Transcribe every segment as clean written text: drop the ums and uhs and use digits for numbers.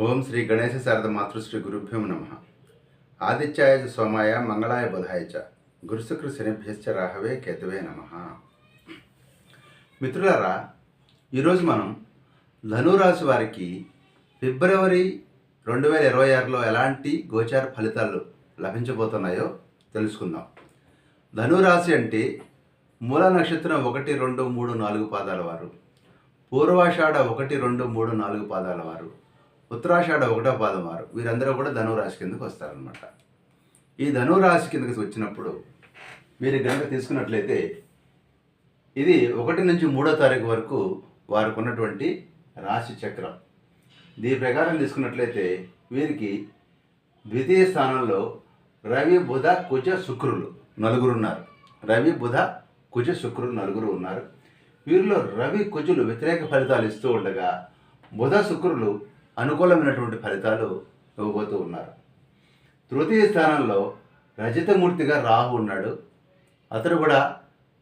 ఓం శ్రీ గణేశ శారద మాతృశ్రీ గురుభ్యో నమ. ఆదిత్యాయ చ సోమాయ మంగళాయ బుధాయ చ గురుశుక్ర శనిభ్యశ్చ రాహవే కేతవే నమ. మిత్రులారా, ఈరోజు మనం ధనురాశి వారికి ఫిబ్రవరి 2026లో ఎలాంటి గోచార ఫలితాలు లభించబోతున్నాయో తెలుసుకుందాం. ధనురాశి అంటే మూల నక్షత్రం 1, 2, 3, 4 పాదాల వారు, పూర్వాషాఢ 1, 2, 3, 4 పాదాల వారు, ఉత్తరాషాఢ 1వ పాదం వారు, వీరందరూ కూడా ధనురాశి కిందకు వస్తారనమాట. ఈ ధనురాశి కిందకి వచ్చినప్పుడు మీరు కనుక తీసుకున్నట్లయితే ఇది 1 నుంచి 3వ తారీఖు వరకు వారికి ఉన్నటువంటి రాశి చక్రం. దీని ప్రకారం తీసుకున్నట్లయితే వీరికి ద్వితీయ స్థానంలో రవి, బుధ, కుజ, శుక్రులు నలుగురు ఉన్నారు. రవి, బుధ, కుజ, శుక్రులు నలుగురు ఉన్నారు. వీరిలో రవి, కుజులు వ్యతిరేక ఫలితాలు ఇస్తూ ఉండగా బుధ, శుక్రులు అనుకూలమైనటువంటి ఫలితాలు ఇవ్వబోతూ ఉన్నారు. తృతీయ స్థానంలో రజతమూర్తిగా రాహు ఉన్నాడు. అతడు కూడా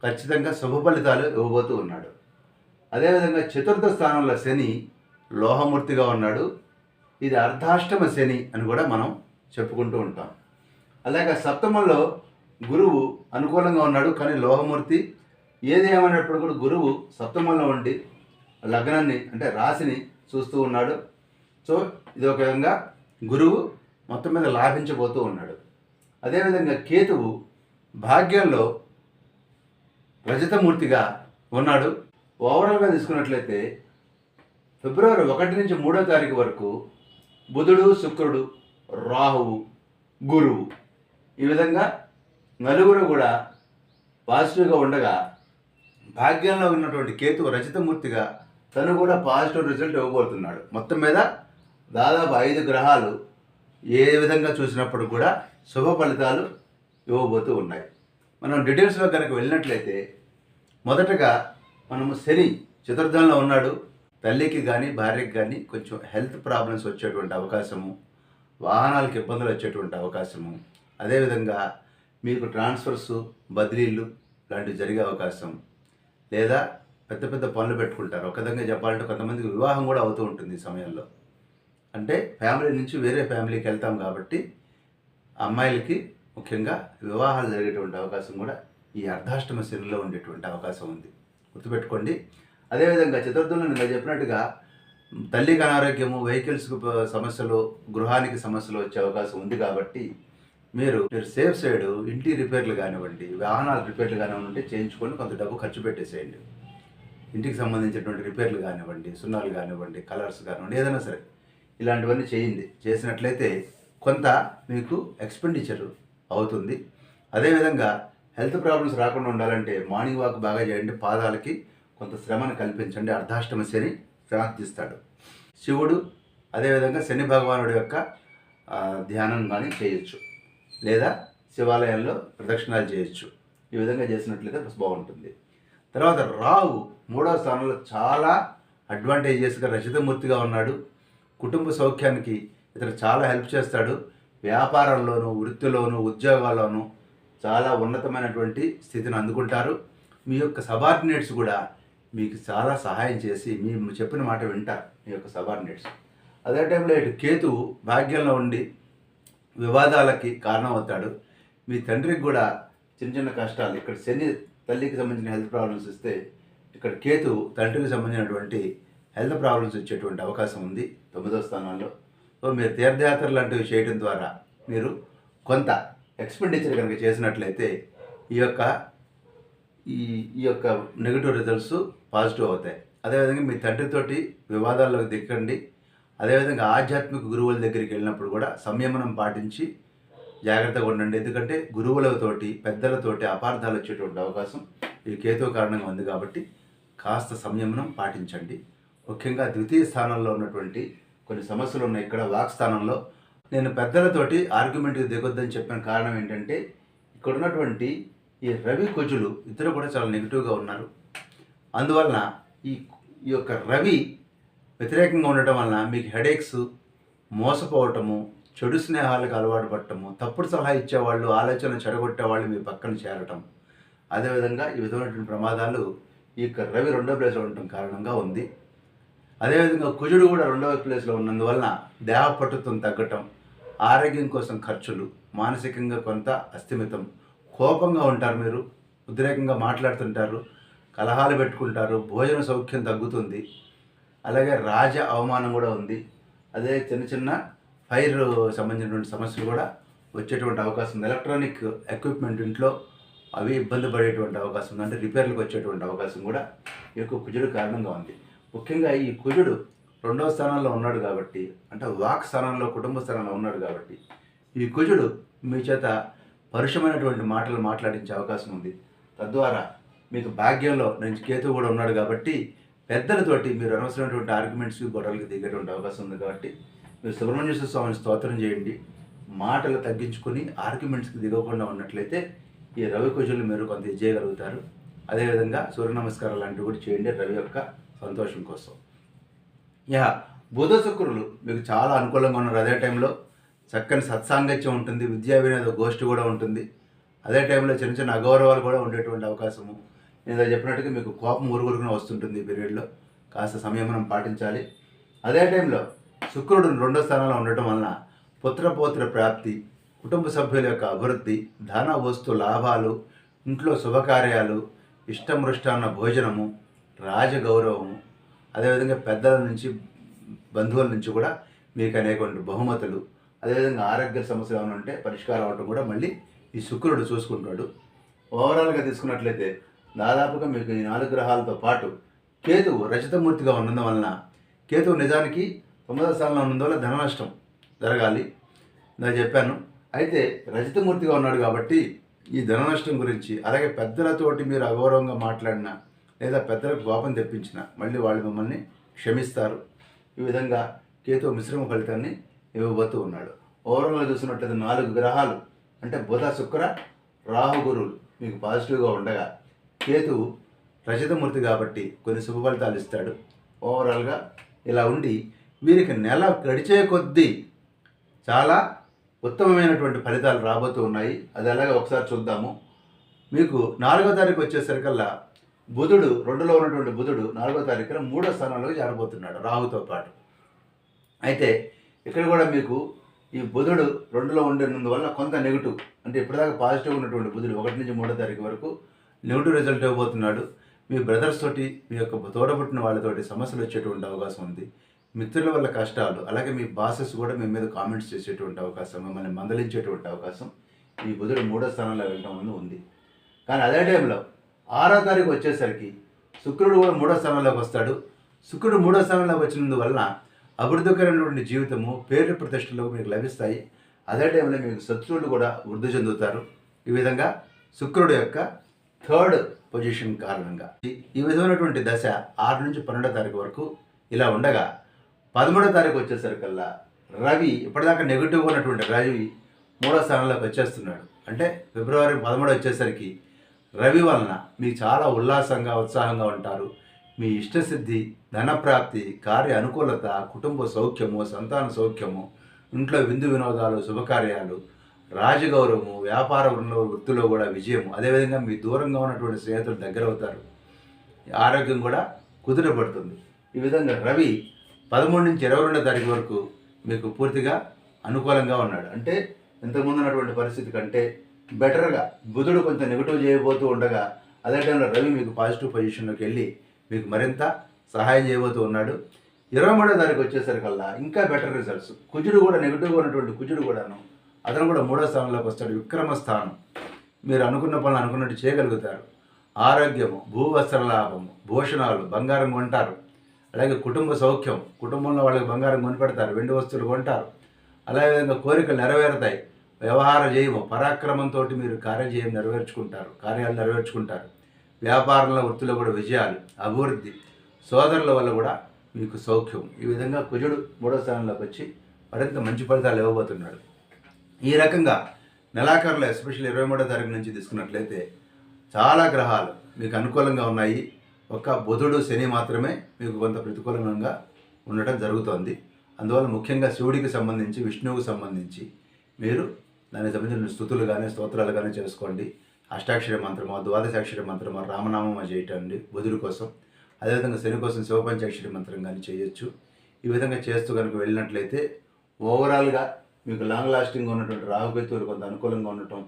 ఖచ్చితంగా శుభ ఫలితాలు ఇవ్వబోతూ ఉన్నాడు. అదేవిధంగా చతుర్థ స్థానంలో శని లోహమూర్తిగా ఉన్నాడు. ఇది అర్ధాష్టమ శని అని కూడా మనం చెప్పుకుంటూ ఉంటాం. అలాగే సప్తమంలో గురువు అనుకూలంగా ఉన్నాడు, కానీ లోహమూర్తి. ఏది ఏమన్నప్పుడు కూడా గురువు సప్తమంలో ఉండి లగ్నాన్ని అంటే రాశిని చూస్తూ ఉన్నాడు. సో ఇది ఒక విధంగా గురువు మొత్తం మీద లాభించబోతూ ఉన్నాడు. అదేవిధంగా కేతువు భాగ్యంలో రజతమూర్తిగా ఉన్నాడు. ఓవరాల్గా తీసుకున్నట్లయితే ఫిబ్రవరి 1 నుంచి 3వ తారీఖు వరకు బుధుడు, శుక్రుడు, రాహువు, గురువు ఈ విధంగా నలుగురు కూడా పాజిటివ్గా ఉండగా భాగ్యంలో ఉన్నటువంటి కేతువు రజతమూర్తిగా తను కూడా పాజిటివ్ రిజల్ట్ ఇవ్వబోతున్నాడు. మొత్తం మీద దాదాపు 5 గ్రహాలు ఏ విధంగా చూసినప్పుడు కూడా శుభ ఫలితాలు ఇవ్వబోతూ ఉన్నాయి. మనం డీటెయిల్స్లో కనుక వెళ్ళినట్లయితే మొదటగా మనము శని చతుర్థంలో ఉన్నాడు. తల్లికి కానీ భార్యకి కానీ కొంచెం హెల్త్ ప్రాబ్లమ్స్ వచ్చేటువంటి అవకాశము, వాహనాలకు ఇబ్బందులు వచ్చేటువంటి అవకాశము, అదేవిధంగా మీకు ట్రాన్స్ఫర్స్, బదిలీలు లాంటివి జరిగే అవకాశం, లేదా పెద్ద పెద్ద పనులు పెట్టుకుంటారు. ఒక విధంగా చెప్పాలంటే కొంతమందికి వివాహం కూడా అవుతూ ఉంటుంది ఈ సమయంలో. అంటే ఫ్యామిలీ నుంచి వేరే ఫ్యామిలీకి వెళ్తాం కాబట్టి అమ్మాయిలకి ముఖ్యంగా వివాహాలు జరిగేటువంటి అవకాశం కూడా ఈ అర్ధాష్టమ శనిలో ఉండేటువంటి అవకాశం ఉంది, గుర్తుపెట్టుకోండి. అదేవిధంగా చతుర్థంలో నేను చెప్పినట్టుగా తల్లికి అనారోగ్యము, వెహికల్స్కి సమస్యలు, గృహానికి సమస్యలు వచ్చే అవకాశం ఉంది. కాబట్టి మీరు సేఫ్ సైడ్ ఇంటి రిపేర్లు కానివ్వండి, వాహనాల రిపేర్లు కానివ్వండి చేయించుకొని కొంత డబ్బు ఖర్చు పెట్టేసేయండి. ఇంటికి సంబంధించినటువంటి రిపేర్లు కానివ్వండి, సున్నాలు కానివ్వండి, కలర్స్ కానివ్వండి, ఏదైనా సరే ఇలాంటివన్నీ చేయండి. చేసినట్లయితే కొంత మీకు ఎక్స్పెండిచర్ అవుతుంది. అదేవిధంగా హెల్త్ ప్రాబ్లమ్స్ రాకుండా ఉండాలంటే మార్నింగ్ వాక్ బాగా చేయండి. పాదాలకి కొంత శ్రమను కల్పించండి. అర్ధాష్టమ శని శాంతిస్తాడు. శివుడు అదేవిధంగా శని భగవానుడి యొక్క ధ్యానం కానీ చేయొచ్చు, లేదా శివాలయంలో ప్రదక్షిణాలు చేయొచ్చు. ఈ విధంగా చేసినట్లయితే బాగుంటుంది. తర్వాత రాహు 3వ స్థానంలో చాలా అడ్వాంటేజెస్గా రజతమూర్తిగా ఉన్నాడు. కుటుంబ సౌఖ్యానికి ఇతను చాలా హెల్ప్ చేస్తాడు. వ్యాపారంలోనూ, వృత్తిలోనూ, ఉద్యోగాల్లోనూ చాలా ఉన్నతమైనటువంటి స్థితిని అందుకుంటారు. మీ యొక్క సబార్డినేట్స్ కూడా మీకు చాలా సహాయం చేసి మీ చెప్పిన మాట వింటారు మీ యొక్క సబార్డినేట్స్. అదే టైంలో ఇటు కేతువు భాగ్యంలో ఉండి వివాదాలకి కారణం అవుతాడు. మీ తండ్రికి కూడా చిన్న చిన్న కష్టాలు, ఇక్కడ శని తల్లికి సంబంధించిన హెల్త్ ప్రాబ్లమ్స్ ఇస్తే ఇక్కడ కేతు తండ్రికి సంబంధించినటువంటి హెల్త్ ప్రాబ్లమ్స్ వచ్చేటువంటి అవకాశం ఉంది 9వ స్థానంలో. సో మీరు తీర్థయాత్రలు లాంటివి చేయడం ద్వారా మీరు కొంత ఎక్స్పెండిచర్ కనుక చేసినట్లయితే ఈ యొక్క నెగిటివ్ రిజల్ట్స్ పాజిటివ్ అవుతాయి. అదేవిధంగా మీ తండ్రితోటి వివాదాల్లోకి దిక్కండి. అదేవిధంగా ఆధ్యాత్మిక గురువుల దగ్గరికి వెళ్ళినప్పుడు కూడా సంయమనం పాటించి జాగ్రత్తగా ఉండండి. ఎందుకంటే గురువులతోటి, పెద్దలతోటి అపార్థాలు వచ్చేటువంటి అవకాశం ఈ కేతువు కారణంగా ఉంది. కాబట్టి కాస్త సంయమనం పాటించండి. ముఖ్యంగా ద్వితీయ స్థానంలో ఉన్నటువంటి కొన్ని సమస్యలు ఉన్నాయి. ఇక్కడ వాక్ స్థానంలో నేను పెద్దలతోటి ఆర్గ్యుమెంట్కి దిగొద్దని చెప్పిన కారణం ఏంటంటే ఇక్కడ ఉన్నటువంటి ఈ రవి, కుజులు ఇద్దరు కూడా చాలా నెగిటివ్గా ఉన్నారు. అందువలన ఈ యొక్క రవి వ్యతిరేకంగా ఉండటం వలన మీకు హెడేక్స్, మోసపోవటము, చెడు స్నేహాలకు అలవాటు పడటము, తప్పుడు సలహా ఇచ్చేవాళ్ళు, ఆలోచన చెడగొట్టేవాళ్ళు మీ పక్కన చేరటం, అదేవిధంగా ఈ విధమైనటువంటి ప్రమాదాలు ఈ యొక్క రవి 2వ ప్లేస్లో ఉండటం కారణంగా ఉంది. అదేవిధంగా కుజుడు కూడా రెండవ ప్లేస్లో ఉన్నందువలన దేహ పట్టుత్వం తగ్గటం, ఆరోగ్యం కోసం ఖర్చులు, మానసికంగా కొంత అస్థిమితం, కోపంగా ఉంటారు, మీరు ఉద్రేకంగా మాట్లాడుతుంటారు, కలహాలు పెట్టుకుంటారు, భోజన సౌఖ్యం తగ్గుతుంది, అలాగే రాజ అవమానం కూడా ఉంది. అదే చిన్న చిన్న ఫైర్ సంబంధించినటువంటి సమస్యలు కూడా వచ్చేటువంటి అవకాశం ఉంది. ఎలక్ట్రానిక్ ఎక్విప్మెంట్ ఇంట్లో అవి ఇబ్బంది పడేటువంటి అవకాశం ఉంది, అంటే రిపేర్లకు వచ్చేటువంటి అవకాశం కూడా ఈ యొక్క కుజుడు కారణంగా ఉంది. ముఖ్యంగా ఈ కుజుడు రెండవ స్థానంలో ఉన్నాడు కాబట్టి, అంటే వాక్ స్థానంలో, కుటుంబ స్థానంలో ఉన్నాడు కాబట్టి, ఈ కుజుడు మీ చేత పరుషమైనటువంటి మాటలు మాట్లాడించే అవకాశం ఉంది. తద్వారా మీకు భాగ్యంలో నుంచి కేతువు కూడా ఉన్నాడు కాబట్టి పెద్దలతోటి మీరు అనవసరమైనటువంటి ఆర్గ్యుమెంట్స్, గొడవలకి దిగేటువంటి అవకాశం ఉంది. కాబట్టి మీరు సుబ్రహ్మణ్యేశ్వర స్వామిని స్తోత్రం చేయండి. మాటలు తగ్గించుకొని ఆర్గ్యుమెంట్స్కి దిగకుండా ఉన్నట్లయితే ఈ రవి కుజులు మీరు కొంత చేయగలుగుతారు. అదేవిధంగా సూర్య నమస్కారాలు లాంటివి కూడా చేయండి రవి యొక్క సంతోషం కోసం. బుధ శుక్రులు మీకు చాలా అనుకూలంగా ఉన్నారు. అదే టైంలో చక్కని సత్సాంగత్యం ఉంటుంది, విద్యా వినోద గోష్ఠి కూడా ఉంటుంది. అదే టైంలో చిన్న చిన్న అగౌరవాలు కూడా ఉండేటువంటి అవకాశము. నేను చెప్పినట్టుగా మీకు కోపం ఊరుగురుకునే వస్తుంటుంది. ఈ పీరియడ్లో కాస్త సంయమనం పాటించాలి. అదే టైంలో శుక్రుడు రెండో స్థానంలో ఉండటం వలన పుత్రపౌత్ర ప్రాప్తి, కుటుంబ సభ్యుల యొక్క అభివృద్ధి, ధన వస్తు లాభాలు, ఇంట్లో శుభకార్యాలు, ఇష్టమృష్టాన్న భోజనము, రాజగౌరవము, అదేవిధంగా పెద్దల నుంచి, బంధువుల నుంచి కూడా మీకు అనేక బహుమతులు, అదేవిధంగా ఆరోగ్య సమస్యలు ఏమైనా ఉంటే పరిష్కారం అవడం కూడా మళ్ళీ ఈ శుక్రుడు చూసుకుంటాడు. ఓవరాల్గా తీసుకున్నట్లయితే దాదాపుగా మీకు ఈ 4 గ్రహాలతో పాటు కేతువు రజతమూర్తిగా ఉన్నందు వలన, కేతువు నిజానికి 9వ స్థానంలో ఉన్నందువల్ల ధన నష్టం జరగాలి, నేను చెప్పాను. అయితే రజతమూర్తిగా ఉన్నాడు కాబట్టి ఈ ధన నష్టం గురించి, అలాగే పెద్దలతోటి మీరు అగౌరవంగా మాట్లాడినా లేదా పెద్దలకు కోపం తెప్పించినా మళ్ళీ వాళ్ళు మిమ్మల్ని క్షమిస్తారు. ఈ విధంగా కేతువు మిశ్రమ ఫలితాన్ని ఇవ్వబోతూ ఉన్నాడు. ఓవరాల్గా చూసినట్లయితే 4 గ్రహాలు అంటే బుధ, శుక్ర, రాహు, గురువులు మీకు పాజిటివ్గా ఉండగా, కేతువు రజతమూర్తి కాబట్టి కొన్ని శుభ ఫలితాలు ఇస్తాడు. ఓవరాల్గా ఇలా ఉండి వీరికి నెల గడిచే కొద్దీ చాలా ఉత్తమమైనటువంటి ఫలితాలు రాబోతూ ఉన్నాయి. అది ఎలాగో ఒకసారి చూద్దాము. మీకు 4వ తారీఖు వచ్చేసరికల్లా బుధుడు, 2లో ఉన్నటువంటి బుధుడు 4వ తారీఖున 3వ స్థానంలోకి చేరబోతున్నాడు రాహుతో పాటు. అయితే ఇక్కడ కూడా మీకు ఈ బుధుడు 2లో ఉండేందువల్ల కొంత నెగిటివ్, అంటే ఇప్పటిదాకా పాజిటివ్ ఉన్నటువంటి బుధుడు 1 నుంచి 3వ తారీఖు వరకు నెగిటివ్ రిజల్ట్ ఇవ్వబోతున్నాడు. మీ బ్రదర్స్ తోటి, మీ యొక్క తోడబుట్టిన వాళ్ళతోటి సమస్యలు వచ్చేటువంటి అవకాశం ఉంది. మిత్రుల వల్ల కష్టాలు, అలాగే మీ బాసెస్ కూడా మీ మీద కామెంట్స్ చేసేటువంటి అవకాశం, మిమ్మల్ని మందలించేటువంటి అవకాశం ఈ బుధుడు 3వ స్థానంలో వెళ్ళడం వల్ల ఉంది. కానీ అదే టైంలో 6వ తారీఖు వచ్చేసరికి శుక్రుడు కూడా 3వ స్థానంలోకి వస్తాడు. శుక్రుడు 3వ స్థానంలోకి వచ్చినందువలన అభివృద్ధికరమైనటువంటి జీవితము, పేరు ప్రతిష్టలు మీకు లభిస్తాయి. అదే టైంలో మీకు శత్రువులు కూడా వృద్ధి చెందుతారు. ఈ విధంగా శుక్రుడు యొక్క 3rd పొజిషన్ కారణంగా ఈ విధమైనటువంటి దశ 6 నుంచి 12వ తారీఖు వరకు ఇలా ఉండగా, 13వ తారీఖు వచ్చేసరికల్లా రవి, ఇప్పటిదాకా నెగిటివ్గా ఉన్నటువంటి రవి 3వ స్థానంలోకి వచ్చేస్తున్నాడు. అంటే ఫిబ్రవరి 13 వచ్చేసరికి రవి వలన మీకు చాలా ఉల్లాసంగా, ఉత్సాహంగా ఉంటారు. మీ ఇష్టసిద్ధి, ధనప్రాప్తి, కార్య అనుకూలత, కుటుంబ సౌఖ్యము, సంతాన సౌఖ్యము, ఇంట్లో విందు వినోదాలు, శుభకార్యాలు, రాజగౌరవము, వ్యాపార వృత్తిలో కూడా విజయము, అదేవిధంగా మీ దూరంగా ఉన్నటువంటి స్నేహితులు దగ్గర అవుతారు. ఆరోగ్యం కూడా కుదుటపడుతుంది. ఈ విధంగా రవి 13 నుంచి 22వ తారీఖు వరకు మీకు పూర్తిగా అనుకూలంగా ఉన్నాడు. అంటే ఇంతకుముందు ఉన్నటువంటి పరిస్థితి కంటే బెటర్గా బుధుడు కొంచెం నెగిటివ్ చేయబోతూ ఉండగా, అదే టైంలో రవి మీకు పాజిటివ్ పొజిషన్లోకి వెళ్ళి మీకు మరింత సహాయం చేయబోతూ ఉన్నాడు. 23వ తారీఖు వచ్చేసరికల్లా ఇంకా బెటర్ రిజల్ట్స్. కుజుడు కూడా నెగిటివ్గా ఉన్నటువంటి కుజుడు కూడాను, అతను కూడా 3వ స్థానంలోకి వస్తాడు. విక్రమ స్థానం. మీరు అనుకున్న పనులు అనుకున్నట్టు చేయగలుగుతారు. ఆరోగ్యము, భూవస్త్ర లాభము, భూషణాలు, బంగారం కొంటారు. అలాగే కుటుంబ సౌఖ్యం, కుటుంబంలో వాళ్ళకి బంగారం కొనిపెడతారు, వెండి వస్తువులు కొంటారు. అలాగే కోరికలు నెరవేరుతాయి. వ్యవహార జయము, పరాక్రమంతో మీరు కార్యాలు నెరవేర్చుకుంటారు. వ్యాపారంలో, వృత్తిలో కూడా విజయాలు, అభివృద్ధి, సోదరుల వల్ల కూడా మీకు సౌఖ్యం. ఈ విధంగా కుజుడు 3వ స్థానంలోకి వచ్చి మరింత మంచి ఫలితాలు ఇవ్వబోతున్నాడు. ఈ రకంగా నెలాఖరులో ఎస్పెషల్లీ 23వ తారీఖు నుంచి తీసుకున్నట్లయితే చాలా గ్రహాలు మీకు అనుకూలంగా ఉన్నాయి. ఒక్క బుధుడు, శని మాత్రమే మీకు కొంత ప్రతికూలంగా ఉండటం జరుగుతోంది. అందువల్ల ముఖ్యంగా శివుడికి సంబంధించి, విష్ణువుకి సంబంధించి మీరు దానికి సంబంధించిన స్తుతులు కానీ, స్తోత్రాలు కానీ చేసుకోండి. అష్టాక్షరి మంత్రమో, ద్వాదశాక్షరి మంత్రమో, రామనామమో చేయటండి బుధుడి కోసం. అదేవిధంగా శని కోసం శివపంచాక్షరి మంత్రం కానీ చేయొచ్చు. ఈ విధంగా చేస్తూ కనుక వెళ్ళినట్లయితే ఓవరాల్గా మీకు లాంగ్ లాస్టింగ్ ఉన్నటువంటి రాహుకేతువులు కొంత అనుకూలంగా ఉండటం,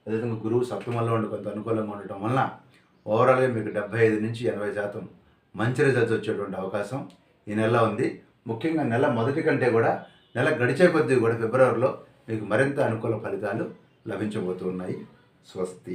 అదేవిధంగా గురువు సప్తమంలో ఉండి కొంత అనుకూలంగా ఉండటం వలన ఓవరాల్గా మీకు 75 నుంచి 80% మంచి రిజల్ట్స్ వచ్చేటువంటి అవకాశం ఈ నెలలో ఉంది. ముఖ్యంగా నెల మొదటి కంటే కూడా నెల గడిచే కొద్దీ కూడా ఫిబ్రవరిలో మీకు మరింత అనుకూల ఫలితాలు లభించబోతున్నాయి. స్వస్తి.